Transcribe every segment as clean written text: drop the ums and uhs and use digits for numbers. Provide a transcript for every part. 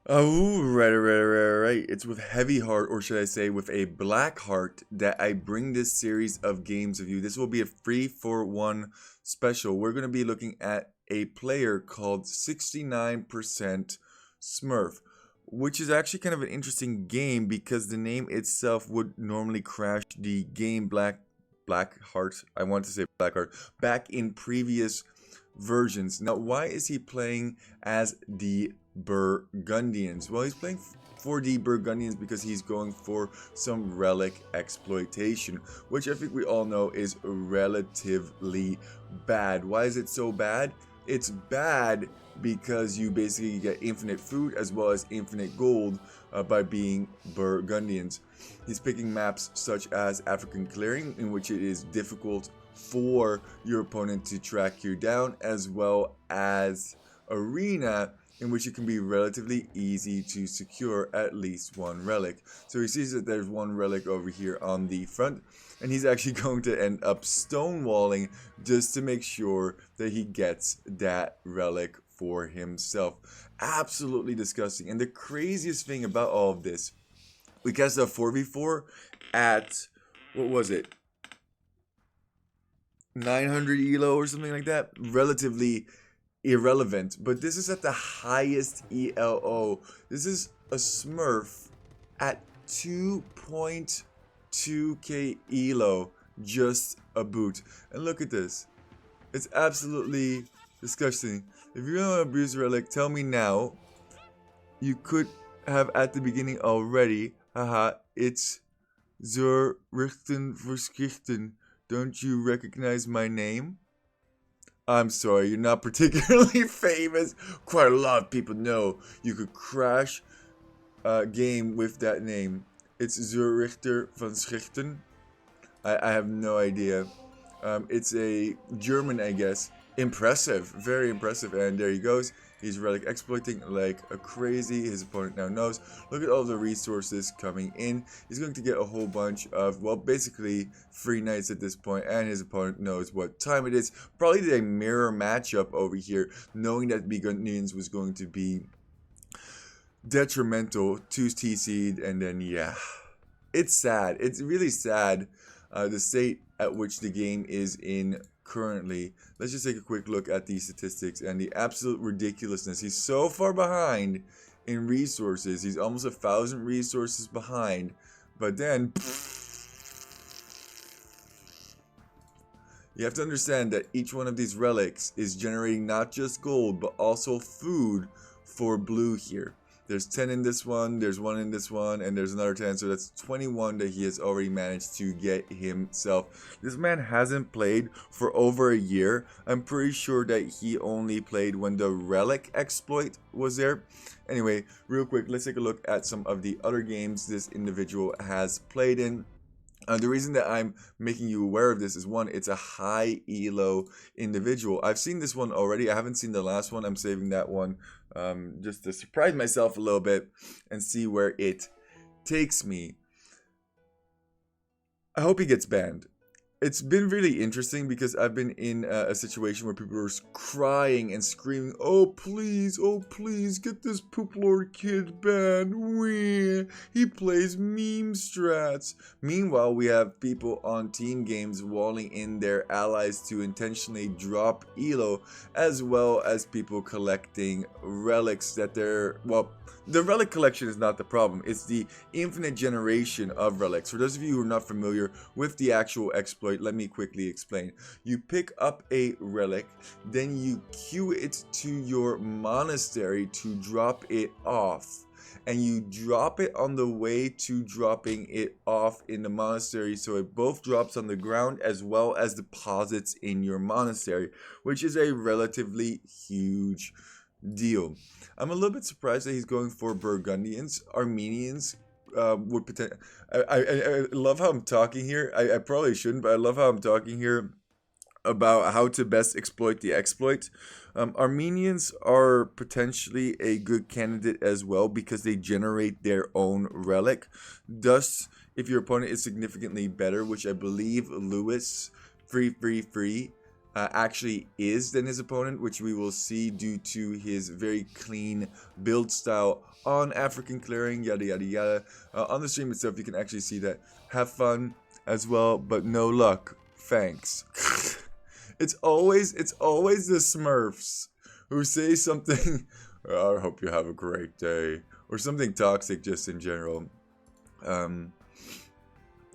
Oh, right. It's with heavy heart, or should I say with a black heart, that I bring this series of games of you. This will be a free for one special. We're going to be looking at a player called 69% Smurf, which is actually kind of an interesting game because the name itself would normally crash the game Black Heart. I want to say Black Heart back in previous versions. Now, why is he playing as the Burgundians? Well, he's playing for the Burgundians because he's going for some relic exploitation, which I think we all know is relatively bad. Why is it so bad? It's bad because you basically get infinite food as well as infinite gold by being Burgundians. He's picking maps such as African Clearing, in which it is difficult for your opponent to track you down, as well as Arena, in which it can be relatively easy to secure at least one relic. So he sees that there's one relic over here on the front, and he's actually going to end up stonewalling just to make sure that he gets that relic for himself. Absolutely disgusting. And the craziest thing about all of this, we cast a 4v4 at, what was it, 900 elo or something like that. Relatively irrelevant, but this is at the highest ELO. This is a Smurf at 2.2k elo, just a boot. And look at this. It's absolutely disgusting. If you're gonna abuse Relic, tell me now. You could have at the beginning already. Haha, it's Zur Richten Verschrichten. Don't you recognize my name? I'm sorry, you're not particularly famous. Quite a lot of people know you could crash a game with that name. It's Zur Richter van Schichten. I have no idea. It's a German, I guess. Impressive, very impressive. And there he goes. He's relic exploiting like a crazy. His opponent now knows. Look at all the resources coming in. He's going to get a whole bunch of, well, basically free knights at this point, and his opponent knows what time it is. Probably a mirror matchup over here, knowing that Burgundians was going to be detrimental to T-Seed, and then yeah. It's sad. It's really sad, the state at which the game is in currently. Let's just take a quick look at these statistics and the absolute ridiculousness. He's so far behind in resources. He's almost 1,000 resources behind. But then, you have to understand that each one of these relics is generating not just gold, but also food for blue here. There's 10 in this one, there's 1 in this one, and there's another 10. So that's 21 that he has already managed to get himself. This man hasn't played for over a year. I'm pretty sure that he only played when the Relic exploit was there. Anyway, real quick, let's take a look at some of the other games this individual has played in. The reason that I'm making you aware of this is, one, it's a high elo individual. I've seen this one already. I haven't seen the last one. I'm saving that one just to surprise myself a little bit and see where it takes me. I hope he gets banned. It's been really interesting because I've been in a situation where people are crying and screaming, oh please, get this poop lord kid banned. Wee. He plays meme strats. Meanwhile, we have people on team games walling in their allies to intentionally drop elo, as well as people collecting relics that they're, well, the relic collection is not the problem. It's the infinite generation of relics. For those of you who are not familiar with the actual exploit, let me quickly explain. You pick up a relic, then you queue it to your monastery to drop it off. And you drop it on the way to dropping it off in the monastery, so it both drops on the ground as well as deposits in your monastery, which is a relatively huge deal. I'm a little bit surprised that he's going for Burgundians. Armenians would potentially. I love how I'm talking here. I probably shouldn't, but I love how I'm talking here about how to best exploit the exploit. Armenians are potentially a good candidate as well because they generate their own relic. Thus, if your opponent is significantly better, which I believe Lewis, free, actually is than his opponent, which we will see due to his very clean build style on African clearing, yada yada yada. On the stream itself, you can actually see that. Have fun as well, but no luck. Thanks. It's always the Smurfs who say something. I hope you have a great day, or something toxic just in general. I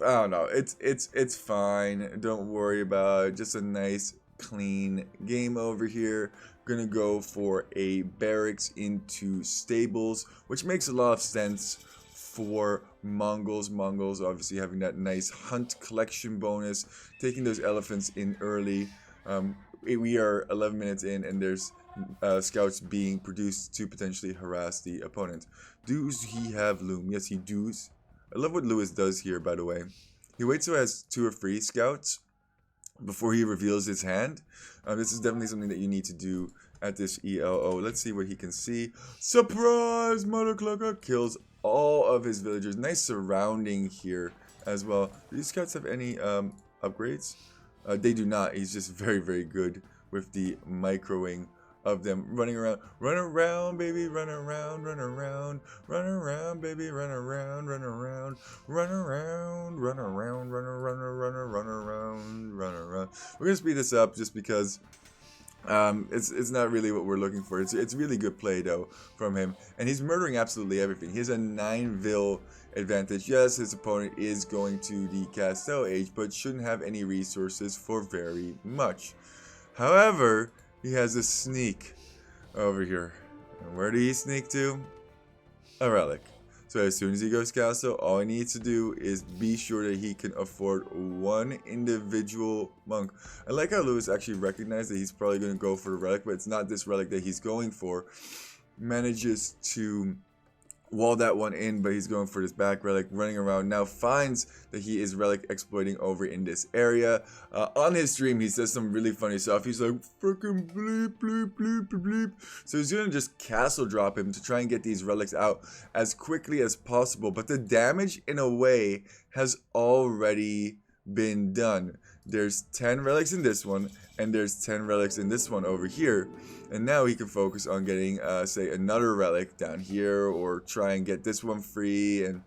don't know. It's fine. Don't worry about it. Just a nice clean game over here. Gonna go for a barracks into stables, which makes a lot of sense for Mongols. Mongols obviously having that nice hunt collection bonus, taking those elephants in early. We are 11 minutes in, and there's scouts being produced to potentially harass the opponent. Does he have loom? Yes, he does. I love what Lewis does here, by the way. He waits till he has 2 or 3 scouts before he reveals his hand. This is definitely something that you need to do at this ELO. Let's see what he can see. Surprise! Motherclucker kills all of his villagers. Nice surrounding here as well. Do these scouts have any upgrades? They do not. He's just very, very good with the microing of them running around, baby, run around, baby, run around, run around, run around. We're gonna speed this up just because it's not really what we're looking for. It's really good play though from him, and he's murdering absolutely everything. He has a 9 vil advantage. Yes, his opponent is going to the Castell Age, but shouldn't have any resources for very much. However, he has a sneak over here. And where did he sneak to? A relic. So as soon as he goes castle, all he needs to do is be sure that he can afford 1 individual monk. I like how Lewis actually recognized that he's probably going to go for the relic, but it's not this relic that he's going for. Manages to wall that one in, but he's going for this back relic, running around. Now finds that he is relic exploiting over in this area. On his stream, he says some really funny stuff. He's like, freaking bleep, bleep, bleep, bleep. So he's gonna just castle drop him to try and get these relics out as quickly as possible. But the damage, in a way, has already been done. There's 10 relics in this one, and there's 10 relics in this one over here. And now he can focus on getting, say, another relic down here, or try and get this one free, and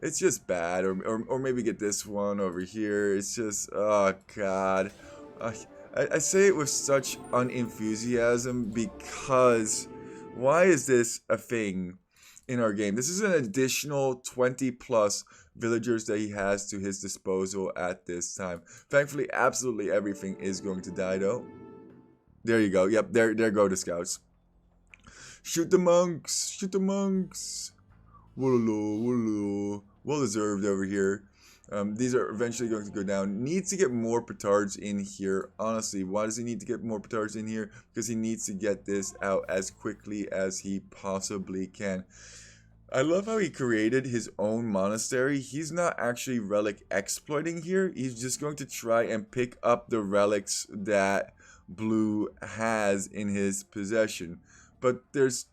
it's just bad. Or maybe get this one over here. It's just, oh god. I say it with such unenthusiasm because why is this a thing in our game? This is an additional 20 plus villagers that he has to his disposal at this time. Thankfully, absolutely everything is going to die though. There you go. Yep, there go the scouts. Shoot the monks! Shoot the monks! Well deserved over here. These are eventually going to go down. Needs to get more petards in here. Honestly, why does he need to get more petards in here? Because he needs to get this out as quickly as he possibly can. I love how he created his own monastery. He's not actually relic exploiting here. He's just going to try and pick up the relics that Blue has in his possession. But there's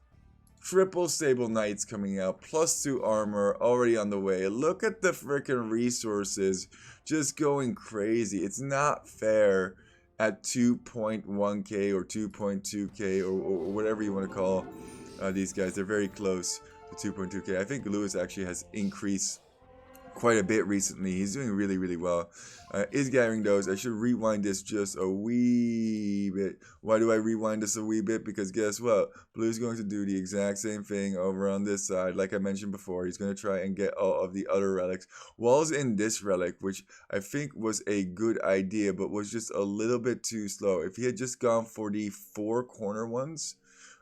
triple stable knights coming out, plus 2 armor already on the way. Look at the freaking resources just going crazy. It's not fair at 2.1k or 2.2k or whatever you want to call these guys. They're very close to 2.2k. I think Lewis actually has increased quite a bit recently. He's doing really, really well. Is gathering those. I should rewind this just a wee bit. Why do I rewind this a wee bit? Because guess what? Blue's going to do the exact same thing over on this side. Like I mentioned before, he's going to try and get all of the other relics. Wall's in this relic, which I think was a good idea, but was just a little bit too slow. If he had just gone for the 4 corner ones,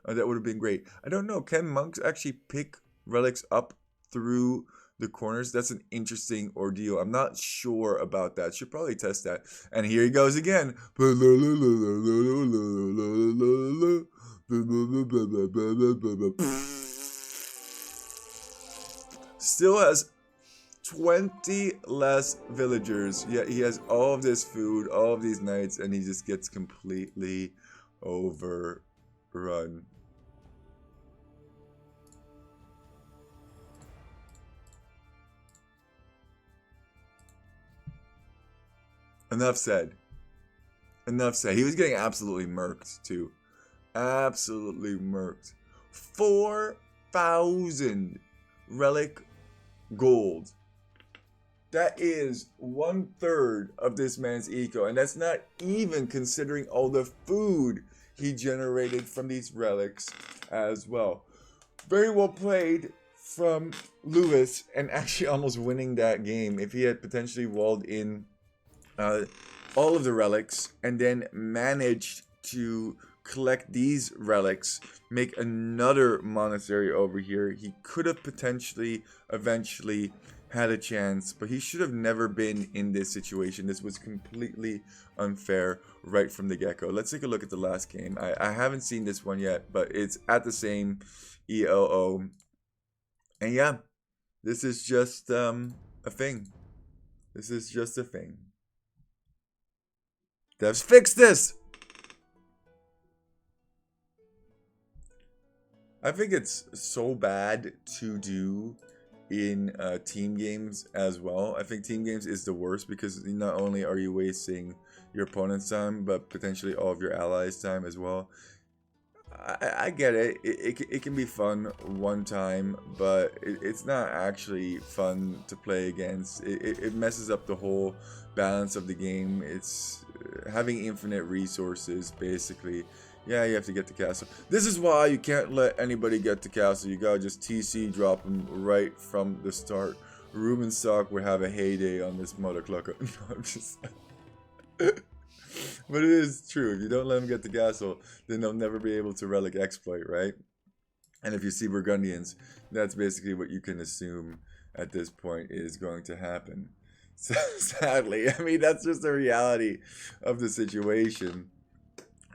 that would have been great. I don't know. Can monks actually pick relics up through the corners? That's an interesting ordeal. I'm not sure about that. Should probably test that. And here he goes again. Still has 20 less villagers. Yet he has all of this food, all of these knights, and he just gets completely overrun. Enough said. Enough said. He was getting absolutely murked, too. Absolutely murked. 4,000 relic gold. That is 1/3 of this man's eco. And that's not even considering all the food he generated from these relics as well. Very well played from Lewis, and actually almost winning that game if he had potentially walled in all of the relics and then managed to collect these relics, make another monastery over here. He could have potentially eventually had a chance, but he should have never been in this situation. This was completely unfair right from the get-go. Let's take a look at the last game. I haven't seen this one yet, but it's at the same ELO. And yeah, this is just a thing. This is just a thing. Devs, fix this! I think it's so bad to do in team games as well. I think team games is the worst because not only are you wasting your opponent's time, but potentially all of your allies' time as well. I get it. It can be fun one time, but it's not actually fun to play against. It messes up the whole balance of the game. It's having infinite resources, basically. Yeah, you have to get the castle. This is why you can't let anybody get the castle. You gotta just TC drop them right from the start. Ruben Stock would have a heyday on this mother clucker. No, I'm just... But it is true. If you don't let them get the castle, then they'll never be able to relic exploit, right? And if you see Burgundians, that's basically what you can assume at this point is going to happen. So, sadly, I mean, that's just the reality of the situation.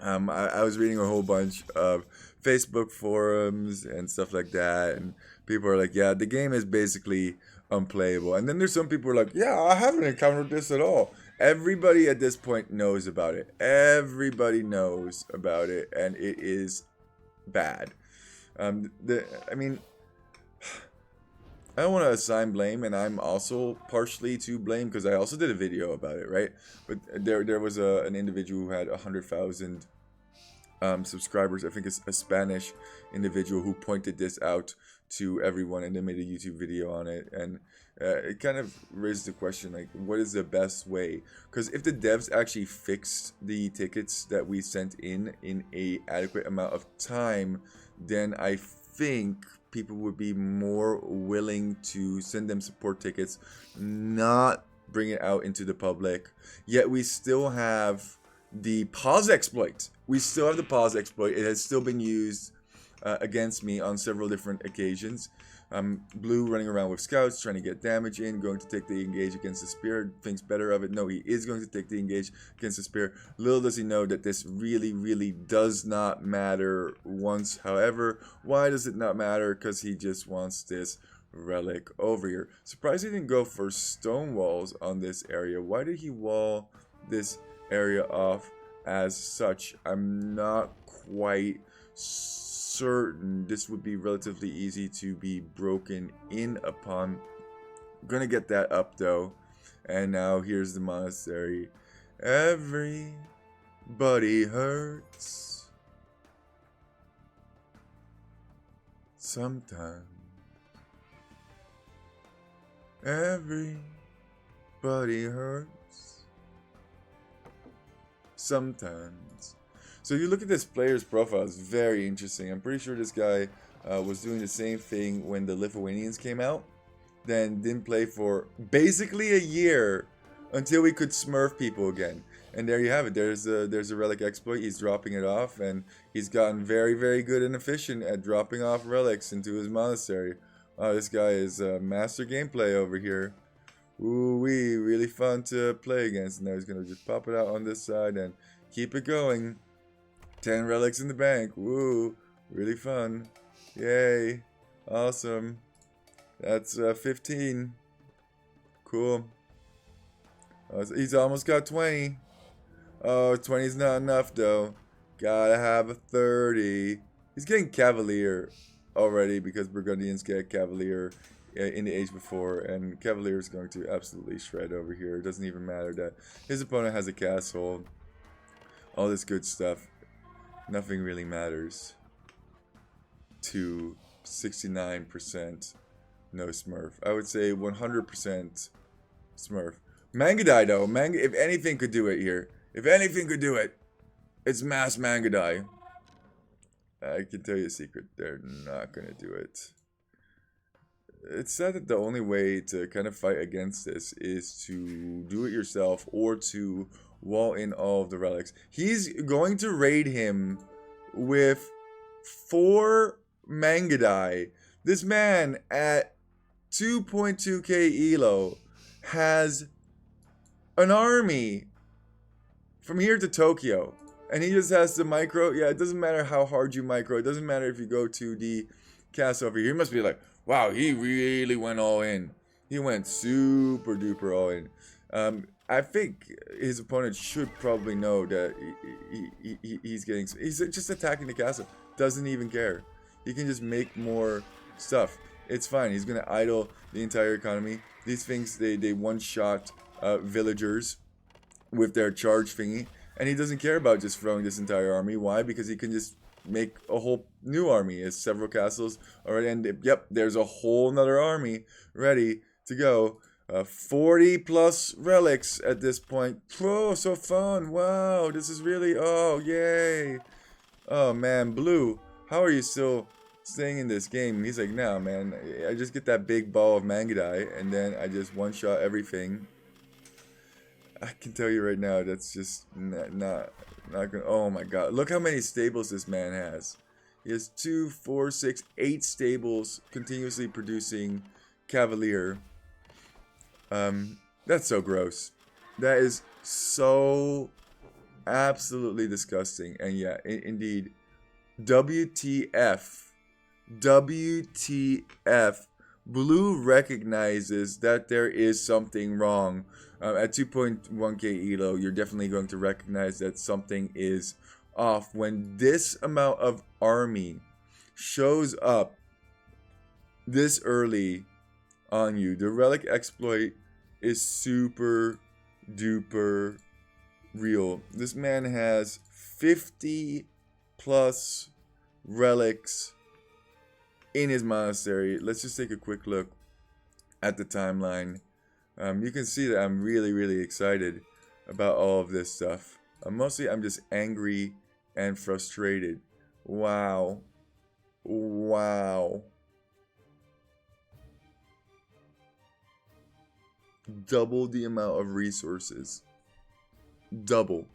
I was reading a whole bunch of Facebook forums and stuff like that, and people are like, yeah, the game is basically unplayable. And then there's some people who are like, yeah, I haven't encountered this at all. Everybody at this point knows about it. Everybody knows about it, and it is bad. I mean, I don't want to assign blame, and I'm also partially to blame because I also did a video about it, right? But there was an individual who had 100,000 subscribers. I think it's a Spanish individual who pointed this out to everyone, and they made a YouTube video on it, and it kind of raised the question, like, what is the best way? Because if the devs actually fixed the tickets that we sent in a adequate amount of time, then I think people would be more willing to send them support tickets, not bring it out into the public. Yet we still have the pause exploit. We still have the pause exploit. It has still been used against me on several different occasions. Blue running around with scouts, trying to get damage in, going to take the engage against the spear, thinks better of it. No, he is going to take the engage against the spear. Little does he know that this really, really does not matter once. However, why does it not matter? Because he just wants this relic over here. Surprised he didn't go for stone walls on this area. Why did he wall this area off as such? I'm not quite certain. This would be relatively easy to be broken in upon. I'm gonna get that up though. And now here's the monastery. Everybody hurts sometimes. Everybody hurts sometimes. So you look at this player's profile, it's very interesting. I'm pretty sure this guy was doing the same thing when the Lithuanians came out. Then didn't play for basically a year until we could smurf people again. And there you have it. There's a relic exploit. He's dropping it off, and he's gotten very, very good and efficient at dropping off relics into his monastery. This guy is master gameplay over here. Ooh-wee, really fun to play against. Now he's going to just pop it out on this side and keep it going. 10 relics in the bank. Woo. Really fun. Yay. Awesome. That's 15. Cool. He's almost got 20. Oh, 20 is not enough, though. Gotta have a 30. He's getting Cavalier already because Burgundians get Cavalier in the age before. And Cavalier is going to absolutely shred over here. It doesn't even matter that his opponent has a castle. all this good stuff. Nothing really matters to 69% no Smurf. I would say 100% Smurf. Mangadai though, if anything could do it here, if anything could do it, it's Mass Mangadai. I can tell you a secret, they're not gonna do it. It's sad that the only way to kind of fight against this is to do it yourself or to wall in all of the relics. He's going to raid him with 4 Mangadai. This man at 2.2k elo has an army from here to Tokyo. And he just has to micro. Yeah, it doesn't matter how hard you micro. It doesn't matter if you go to the castle over here. He must be like, wow, he really went all in. He went super duper all in. I think his opponent should probably know that he's just attacking the castle. Doesn't even care. He can just make more stuff. It's fine. He's gonna idle the entire economy. These things, they one-shot villagers with their charge thingy. And he doesn't care about just throwing this entire army. Why? Because he can just make a whole new army. He has several castles already. And yep, there's a whole nother army ready to go. 40 plus relics at this point. Oh, so fun. Wow, this is really, oh, yay. Oh, man, Blue, how are you still staying in this game? He's like, nah, man, I just get that big ball of Mangadai, and then I just one-shot everything. I can tell you right now, that's just not gonna. Oh my god! Look how many stables this man has. He has 2, 4, 6, 8 stables continuously producing Cavalier. That's so gross. That is so absolutely disgusting. And yeah, indeed, WTF. WTF. Blue recognizes that there is something wrong. At 2.1k elo, you're definitely going to recognize that something is off when this amount of army shows up this early on you. The Relic exploit is super duper real. This man has 50 plus relics in his monastery. Let's just take a quick look at the timeline. You can see that I'm really, really excited about all of this stuff. Mostly I'm just angry and frustrated. Wow. Wow. Double the amount of resources. Double.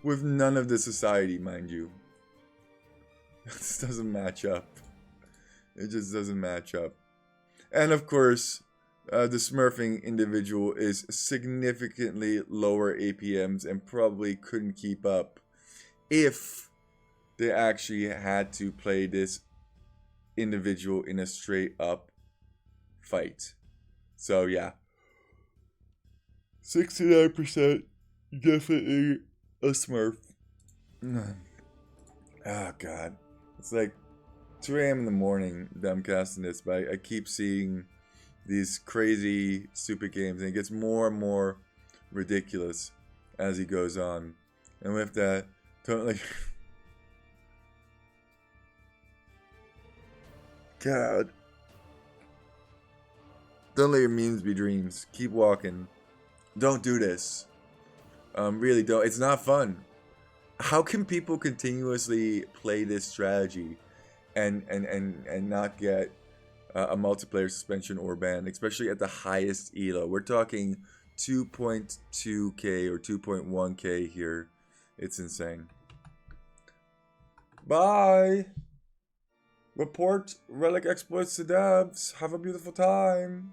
With none of the society, mind you. This doesn't match up. It just doesn't match up. And of course, the smurfing individual is significantly lower APMs and probably couldn't keep up if they actually had to play this individual in a straight up fight. So yeah. 69% definitely a smurf. Oh god. It's like 2 a.m. in the morning that I'm casting this, but I keep seeing these crazy, stupid games, and it gets more and more ridiculous as he goes on. And with that, totally. God. Don't let your memes be dreams. Keep walking. Don't do this. Really don't. It's not fun. How can people continuously play this strategy and not get a multiplayer suspension or ban, especially at the highest elo? We're talking 2.2k or 2.1k here. It's insane. Bye. Report Relic exploits to devs. Have a beautiful time.